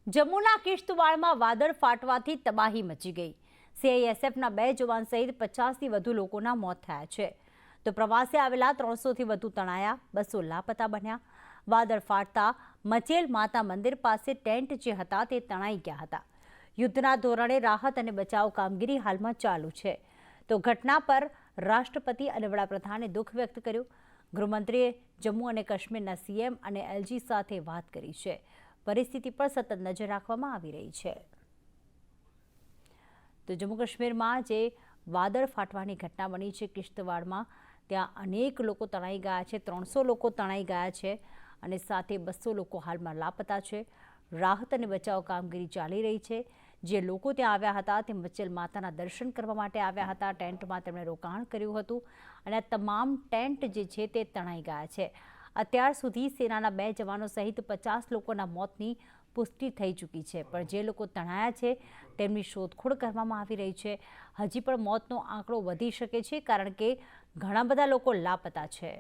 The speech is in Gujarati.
જમ્મુના કિશ્તવાડમાં વાદળ ફાટવાથી તબાહી મચી ગઈ। સીઆઈએસએફના 2 જવાન સહિત 50થી વધુ લોકોના મોત થયા છે, તો પ્રવાસે આવેલા 300થી વધુ તણાયા, 200 લાપતા બન્યા। વાદળ ફાટતા મચેલ માતા મંદિર પાસે ટેન્ટ જે હતા તે તણાઈ ગયા હતા। યુદ્ધના ધોરણે રાહત અને બચાવ કામગીરી હાલમાં ચાલુ છે, તો ઘટના પર રાષ્ટ્રપતિ અને વડાપ્રધાને દુઃખ વ્યક્ત કર્યું। ગૃહમંત્રીએ જમ્મુ અને કાશ્મીરના સીએમ અને એલજી સાથે વાત કરી છે। પરિસ્થિતિ પર સતત નજર રાખવામાં આવી રહી છે। તો જમ્મુ કાશ્મીરમાં જે વાદળ ફાટવાની ઘટના બની છે કિશ્તવાડમાં, ત્યાં અનેક લોકો તણાઈ ગયા છે, 300 લોકો તણાઈ ગયા છે અને સાથે 200 લોકો હાલમાં લાપતા છે। રાહત અને બચાવ કામગીરી ચાલી રહી છે। જે લોકો ત્યાં આવ્યા હતા તે મચેલ માતાના દર્શન કરવા માટે આવ્યા હતા। ટેન્ટમાં તેમણે રોકાણ કર્યું હતું અને આ તમામ ટેન્ટ જે છે તે તણાઈ ગયા છે। અત્યાર સુધી સેનાના 2 જવાનો સહિત 50 લોકોના મોતની પુષ્ટિ થઈ ચૂકી છે, પણ જે લોકો તણાયા છે તેમની શોધખોળ કરવામાં આવી રહી છે। હજી પણ મોતનો આંકડો વધી શકે છે, કારણ કે ઘણા બધા લોકો લાપતા છે।